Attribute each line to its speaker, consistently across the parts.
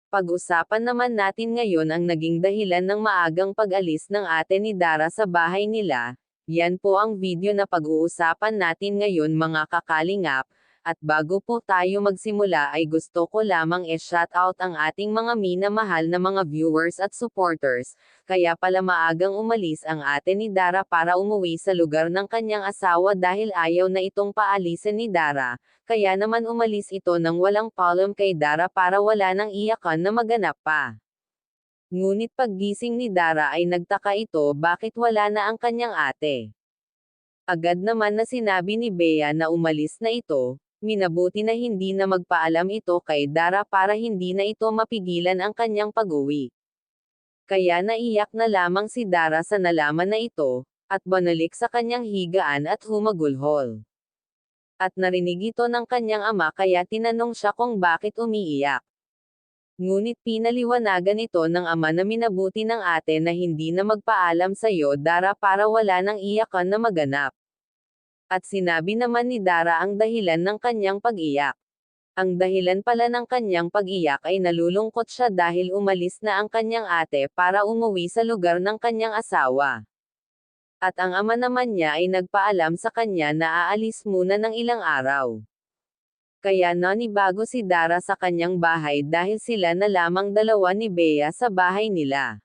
Speaker 1: Pag-usapan naman natin ngayon ang naging dahilan ng maagang pag-alis ng ate ni Dara sa bahay nila. Yan po ang video na pag-uusapan natin ngayon mga kakalingap. At bago po tayo magsimula ay gusto ko lamang i-shoutout ang ating mga minamahal na mga viewers at supporters. Kaya pala maagang umalis ang ate ni Dara para umuwi sa lugar ng kanyang asawa dahil ayaw na itong paalisin ni Dara. Kaya naman umalis ito nang walang paalam kay Dara para wala nang iyakan na maganap pa. Ngunit paggising ni Dara ay nagtaka ito bakit wala na ang kanyang ate. Agad naman na sinabi ni Bea na umalis na ito. Minabuti na hindi na magpaalam ito kay Dara para hindi na ito mapigilan ang kanyang pag-uwi. Kaya naiyak na lamang si Dara sa nalaman na ito, at banalik sa kanyang higaan at humagulhol. At narinig ito ng kanyang ama kaya tinanong siya kung bakit umiiyak. Ngunit pinaliwanagan ito ng ama na minabuti ng ate na hindi na magpaalam sa iyo Dara para wala nang iyakan na maganap. At sinabi naman ni Dara ang dahilan ng kanyang pag-iyak. Ang dahilan pala ng kanyang pag-iyak ay nalulungkot siya dahil umalis na ang kanyang ate para umuwi sa lugar ng kanyang asawa. At ang ama naman niya ay nagpaalam sa kanya na aalis muna ng ilang araw. Kaya nanibago si Dara sa kanyang bahay dahil sila na lamang dalawa ni Bea sa bahay nila.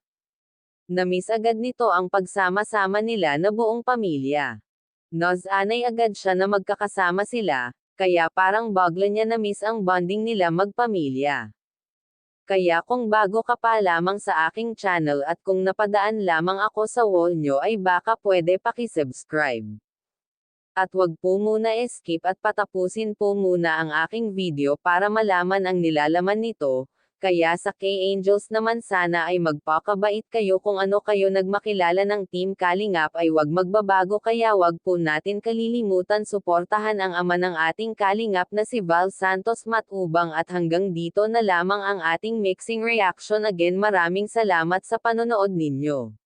Speaker 1: Namiss agad nito ang pagsama-sama nila na buong pamilya. Anay agad siya na magkakasama sila, kaya parang bagla niya na-miss ang bonding nila magpamilya. Kaya kung bago ka pa lamang sa aking channel at kung napadaan lamang ako sa wall nyo ay baka pwede pakisubscribe. At wag po muna skip at patapusin po muna ang aking video para malaman ang nilalaman nito. Kaya sa K-Angels naman sana ay magpakabait kayo kung ano kayo nagmakilala ng Team Kalingap ay wag magbabago kaya wag po natin kalilimutan suportahan ang ama ng ating Kalingap na si Val Santos Matubang at hanggang dito na lamang ang ating mixing reaction again maraming salamat sa panonood ninyo.